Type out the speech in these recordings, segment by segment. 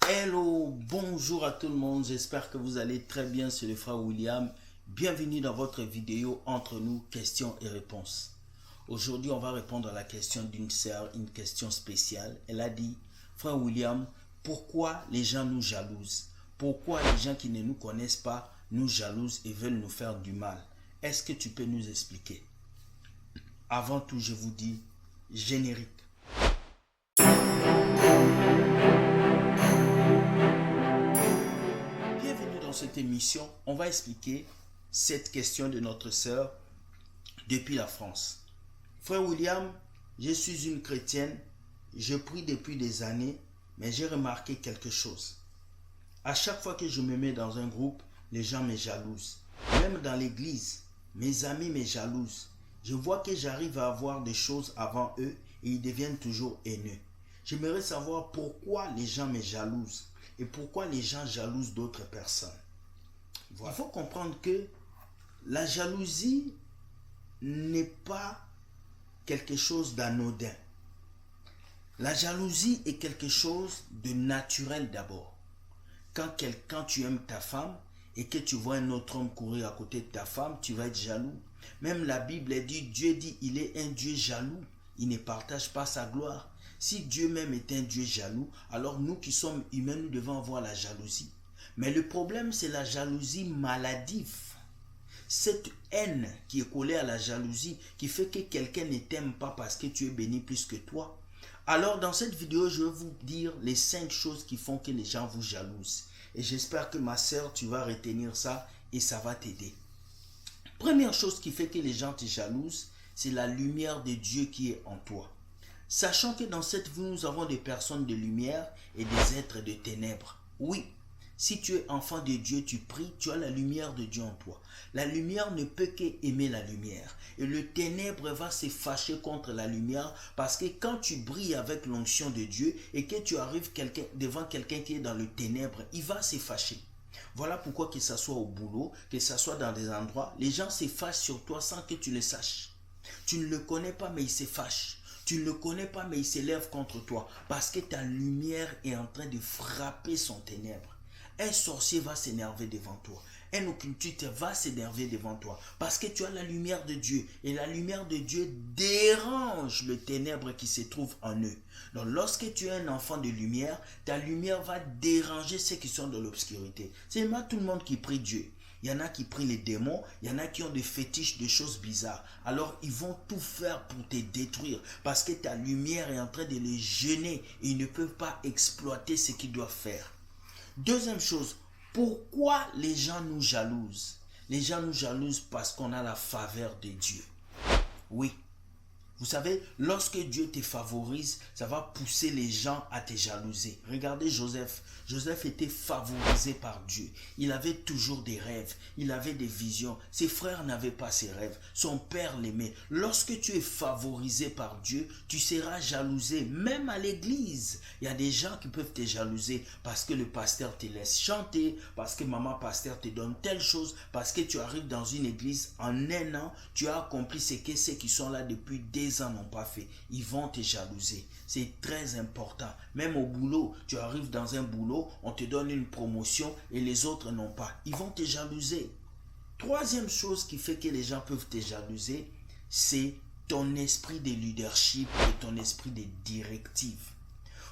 Hello, bonjour à tout le monde, j'espère que vous allez très bien, c'est le frère William. Bienvenue dans votre vidéo Entre nous, questions et réponses. Aujourd'hui, on va répondre à la question d'une sœur, une question spéciale. Elle a dit, frère William, pourquoi les gens nous jalousent? Pourquoi les gens qui ne nous connaissent pas nous jalousent et veulent nous faire du mal? Est-ce que tu peux nous expliquer? Avant tout, je vous dis, générique. Dans cette émission, on va expliquer cette question de notre sœur depuis la France. Frère William, je suis une chrétienne, je prie depuis des années, mais j'ai remarqué quelque chose. À chaque fois que je me mets dans un groupe, les gens me jalousent. Même dans l'église, mes amis me jalousent. Je vois que j'arrive à avoir des choses avant eux et ils deviennent toujours haineux. J'aimerais savoir pourquoi les gens me jalousent et pourquoi les gens jalousent d'autres personnes. Voilà. Il faut comprendre que la jalousie n'est pas quelque chose d'anodin. La jalousie est quelque chose de naturel d'abord. Quand tu aimes ta femme et que tu vois un autre homme courir à côté de ta femme, tu vas être jaloux. Même la Bible dit, Dieu dit, il est un Dieu jaloux. Il ne partage pas sa gloire. Si Dieu même est un Dieu jaloux, alors nous qui sommes humains, nous devons avoir la jalousie. Mais le problème, c'est la jalousie maladive. Cette haine qui est collée à la jalousie, qui fait que quelqu'un ne t'aime pas parce que tu es béni plus que toi. Alors, dans cette vidéo, je vais vous dire les 5 choses qui font que les gens vous jalousent. Et j'espère que ma sœur, tu vas retenir ça et ça va t'aider. Première chose qui fait que les gens te jalousent, c'est la lumière de Dieu qui est en toi. Sachant que dans cette vie, nous avons des personnes de lumière et des êtres de ténèbres. Oui, si tu es enfant de Dieu, tu pries, tu as la lumière de Dieu en toi. La lumière ne peut qu'aimer la lumière. Et le ténèbre va se fâcher contre la lumière parce que quand tu brilles avec l'onction de Dieu et que tu arrives devant quelqu'un qui est dans le ténèbre, il va se fâcher. Voilà pourquoi que ce soit au boulot, que ce soit dans des endroits, les gens se fâchent sur toi sans que tu le saches. Tu ne le connais pas, mais il se fâche. Tu ne le connais pas, mais il s'élève contre toi parce que ta lumière est en train de frapper son ténèbre. Un sorcier va s'énerver devant toi. Un occultiste va s'énerver devant toi parce que tu as la lumière de Dieu. Et la lumière de Dieu dérange le ténèbre qui se trouve en eux. Donc lorsque tu es un enfant de lumière, ta lumière va déranger ceux qui sont dans l'obscurité. C'est pas tout le monde qui prie Dieu. Il y en a qui prient les démons, il y en a qui ont des fétiches de choses bizarres. Alors ils vont tout faire pour te détruire parce que ta lumière est en train de les gêner et ils ne peuvent pas exploiter ce qu'ils doivent faire. Deuxième chose, pourquoi les gens nous jalousent? Les gens nous jalousent parce qu'on a la faveur de Dieu. Oui. Vous savez, lorsque Dieu te favorise, ça va pousser les gens à te jalouser. Regardez Joseph. Joseph était favorisé par Dieu. Il avait toujours des rêves. Il avait des visions. Ses frères n'avaient pas ces rêves. Son père l'aimait. Lorsque tu es favorisé par Dieu, tu seras jalousé. Même à l'église, il y a des gens qui peuvent te jalouser parce que le pasteur te laisse chanter, parce que maman pasteur te donne telle chose, parce que tu arrives dans une église en un an, tu as accompli ce que ceux qui sont là depuis des ans n'ont pas fait. Ils vont te jalouser. C'est très important. Même au boulot, tu arrives dans un boulot, on te donne une promotion et les autres n'ont pas. Ils vont te jalouser. Troisième chose qui fait que les gens peuvent te jalouser, c'est ton esprit de leadership et ton esprit de directive.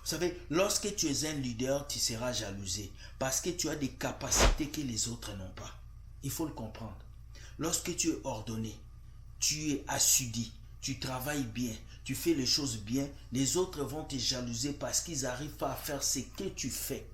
Vous savez, lorsque tu es un leader, tu seras jalousé parce que tu as des capacités que les autres n'ont pas. Il faut le comprendre. Lorsque tu es ordonné, tu es assidu, tu travailles bien, tu fais les choses bien, les autres vont te jalouser parce qu'ils n'arrivent pas à faire ce que tu fais.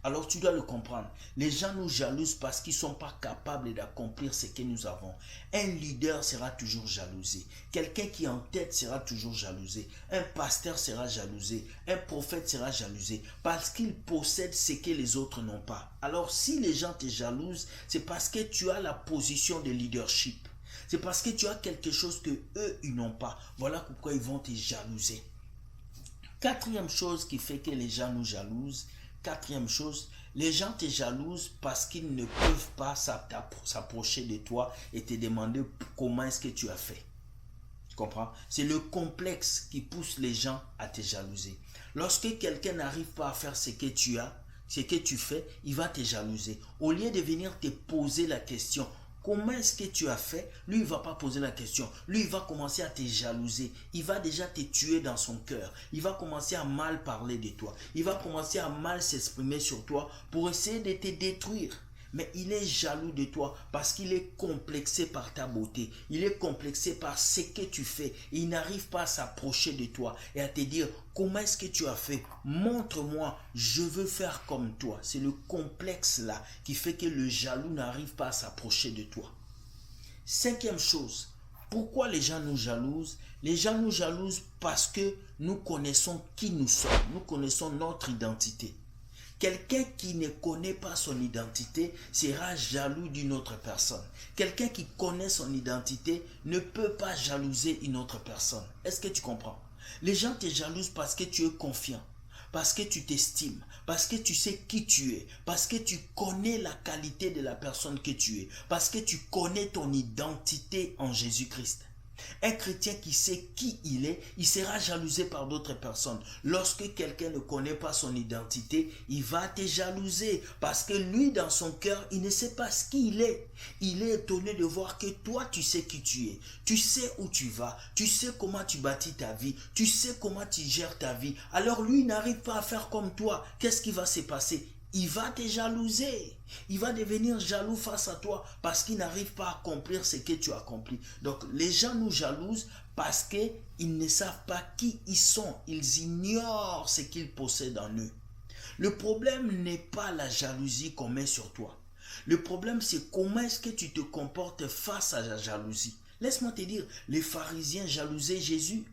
Alors tu dois le comprendre. Les gens nous jalousent parce qu'ils ne sont pas capables d'accomplir ce que nous avons. Un leader sera toujours jalousé. Quelqu'un qui est en tête sera toujours jalousé. Un pasteur sera jalousé. Un prophète sera jalousé parce qu'il possède ce que les autres n'ont pas. Alors si les gens te jalousent, c'est parce que tu as la position de leadership. C'est parce que tu as quelque chose que eux ils n'ont pas. Voilà pourquoi ils vont te jalouser. Quatrième chose qui fait que les gens nous jalousent. Quatrième chose, les gens te jalousent parce qu'ils ne peuvent pas s'approcher de toi et te demander comment est-ce que tu as fait. Tu comprends? C'est le complexe qui pousse les gens à te jalouser. Lorsque quelqu'un n'arrive pas à faire ce que tu as, ce que tu fais, il va te jalouser. Au lieu de venir te poser la question, comment est-ce que tu as fait? Lui, il ne va pas poser la question. Lui, il va commencer à te jalouser. Il va déjà te tuer dans son cœur. Il va commencer à mal parler de toi. Il va commencer à mal s'exprimer sur toi pour essayer de te détruire. Mais il est jaloux de toi parce qu'il est complexé par ta beauté. Il est complexé par ce que tu fais. Il n'arrive pas à s'approcher de toi et à te dire comment est-ce que tu as fait. Montre-moi, je veux faire comme toi. C'est le complexe là qui fait que le jaloux n'arrive pas à s'approcher de toi. Cinquième chose, pourquoi les gens nous jalousent? Les gens nous jalousent parce que nous connaissons qui nous sommes. Nous connaissons notre identité. Quelqu'un qui ne connaît pas son identité sera jaloux d'une autre personne. Quelqu'un qui connaît son identité ne peut pas jalouser une autre personne. Est-ce que tu comprends? Les gens te jalousent parce que tu es confiant, parce que tu t'estimes, parce que tu sais qui tu es, parce que tu connais la qualité de la personne que tu es, parce que tu connais ton identité en Jésus-Christ. Un chrétien qui sait qui il est, il sera jalousé par d'autres personnes. Lorsque quelqu'un ne connaît pas son identité, il va te jalouser parce que lui, dans son cœur, il ne sait pas ce qu'il est. Il est étonné de voir que toi, tu sais qui tu es. Tu sais où tu vas. Tu sais comment tu bâtis ta vie. Tu sais comment tu gères ta vie. Alors lui, il n'arrive pas à faire comme toi. Qu'est-ce qui va se passer? Il va te jalouser. Il va devenir jaloux face à toi parce qu'il n'arrive pas à accomplir ce que tu as accompli. Donc les gens nous jalousent parce qu'ils ne savent pas qui ils sont. Ils ignorent ce qu'ils possèdent en eux. Le problème n'est pas la jalousie qu'on met sur toi. Le problème, c'est comment est-ce que tu te comportes face à la jalousie. Laisse-moi te dire, les pharisiens jalousaient Jésus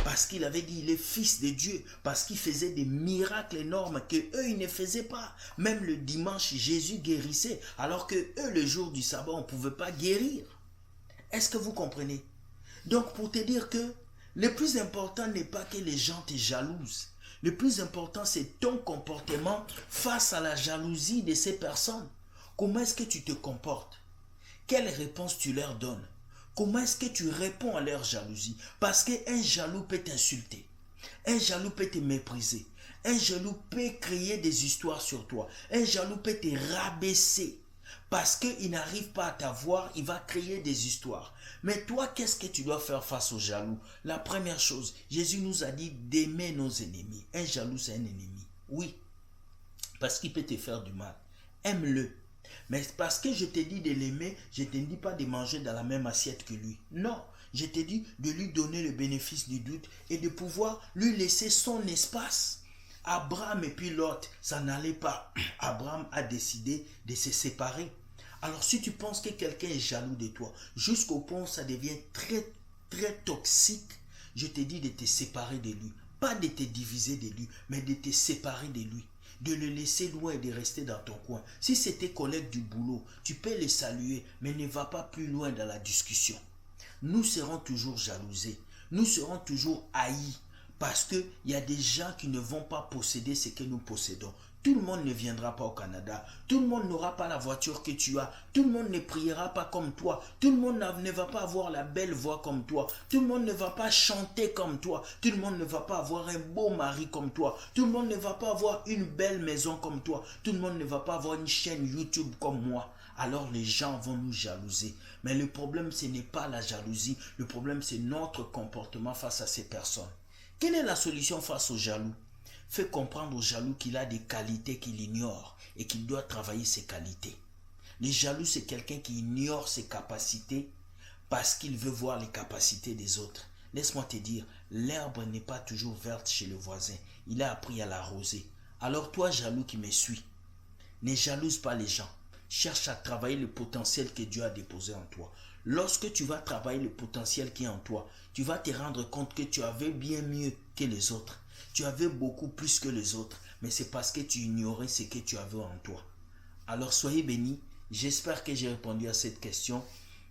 parce qu'il avait dit il est fils de Dieu, parce qu'il faisait des miracles énormes que eux ils ne faisaient pas. Même le dimanche, Jésus guérissait, alors que eux le jour du sabbat, on ne pouvait pas guérir. Est-ce que vous comprenez? Donc pour te dire que le plus important n'est pas que les gens te jalousent. Le plus important, c'est ton comportement face à la jalousie de ces personnes. Comment est-ce que tu te comportes? Quelle réponse tu leur donnes? Comment est-ce que tu réponds à leur jalousie? Parce qu'un jaloux peut t'insulter. Un jaloux peut te mépriser. Un jaloux peut créer des histoires sur toi. Un jaloux peut te rabaisser. Parce qu'il n'arrive pas à t'avoir, il va créer des histoires. Mais toi, qu'est-ce que tu dois faire face au jaloux? La première chose, Jésus nous a dit d'aimer nos ennemis. Un jaloux, c'est un ennemi. Oui, parce qu'il peut te faire du mal. Aime-le. Mais parce que je t'ai dit de l'aimer, je ne te dis pas de manger dans la même assiette que lui. Non, je t'ai dit de lui donner le bénéfice du doute et de pouvoir lui laisser son espace. Abraham et puis Lot, ça n'allait pas. Abraham a décidé de se séparer. Alors si tu penses que quelqu'un est jaloux de toi, jusqu'au point où ça devient très, très toxique, je te dis de te séparer de lui. Pas de te diviser de lui, mais de te séparer de lui. De le laisser loin et de rester dans ton coin. Si c'est tes collègues du boulot, tu peux les saluer, mais ne va pas plus loin dans la discussion. Nous serons toujours jalousés. Nous serons toujours haïs. Parce qu'il y a des gens qui ne vont pas posséder ce que nous possédons. Tout le monde ne viendra pas au Canada. Tout le monde n'aura pas la voiture que tu as. Tout le monde ne priera pas comme toi. Tout le monde ne va pas avoir la belle voix comme toi. Tout le monde ne va pas chanter comme toi. Tout le monde ne va pas avoir un beau mari comme toi. Tout le monde ne va pas avoir une belle maison comme toi. Tout le monde ne va pas avoir une chaîne YouTube comme moi. Alors les gens vont nous jalouser. Mais le problème, ce n'est pas la jalousie. Le problème, c'est notre comportement face à ces personnes. Quelle est la solution face aux jaloux? Fais comprendre au jaloux qu'il a des qualités qu'il ignore et qu'il doit travailler ses qualités. Le jaloux, c'est quelqu'un qui ignore ses capacités parce qu'il veut voir les capacités des autres. Laisse-moi te dire, l'herbe n'est pas toujours verte chez le voisin. Il a appris à l'arroser. Alors toi, jaloux qui me suis, ne jalouse pas les gens. Cherche à travailler le potentiel que Dieu a déposé en toi. Lorsque tu vas travailler le potentiel qui est en toi, tu vas te rendre compte que tu avais bien mieux que les autres. Tu avais beaucoup plus que les autres, mais c'est parce que tu ignorais ce que tu avais en toi. Alors soyez bénis. J'espère que j'ai répondu à cette question.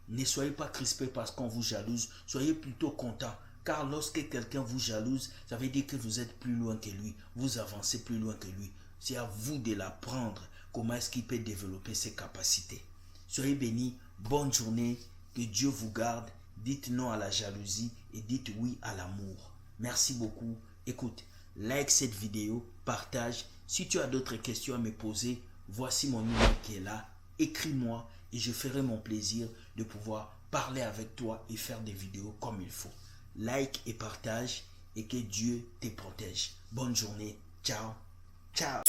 Ne soyez pas crispés parce qu'on vous jalouse. Soyez plutôt contents. Car lorsque quelqu'un vous jalouse, ça veut dire que vous êtes plus loin que lui. Vous avancez plus loin que lui. C'est à vous de l'apprendre. Comment est-ce qu'il peut développer ses capacités. Soyez bénis. Bonne journée. Que Dieu vous garde. Dites non à la jalousie et dites oui à l'amour. Merci beaucoup. Écoute, like cette vidéo. partage. Si tu as d'autres questions à me poser, voici mon numéro qui est là. Écris-moi et je ferai mon plaisir de pouvoir parler avec toi et faire des vidéos comme il faut. Like et partage et que Dieu te protège. Bonne journée. Ciao. Ciao.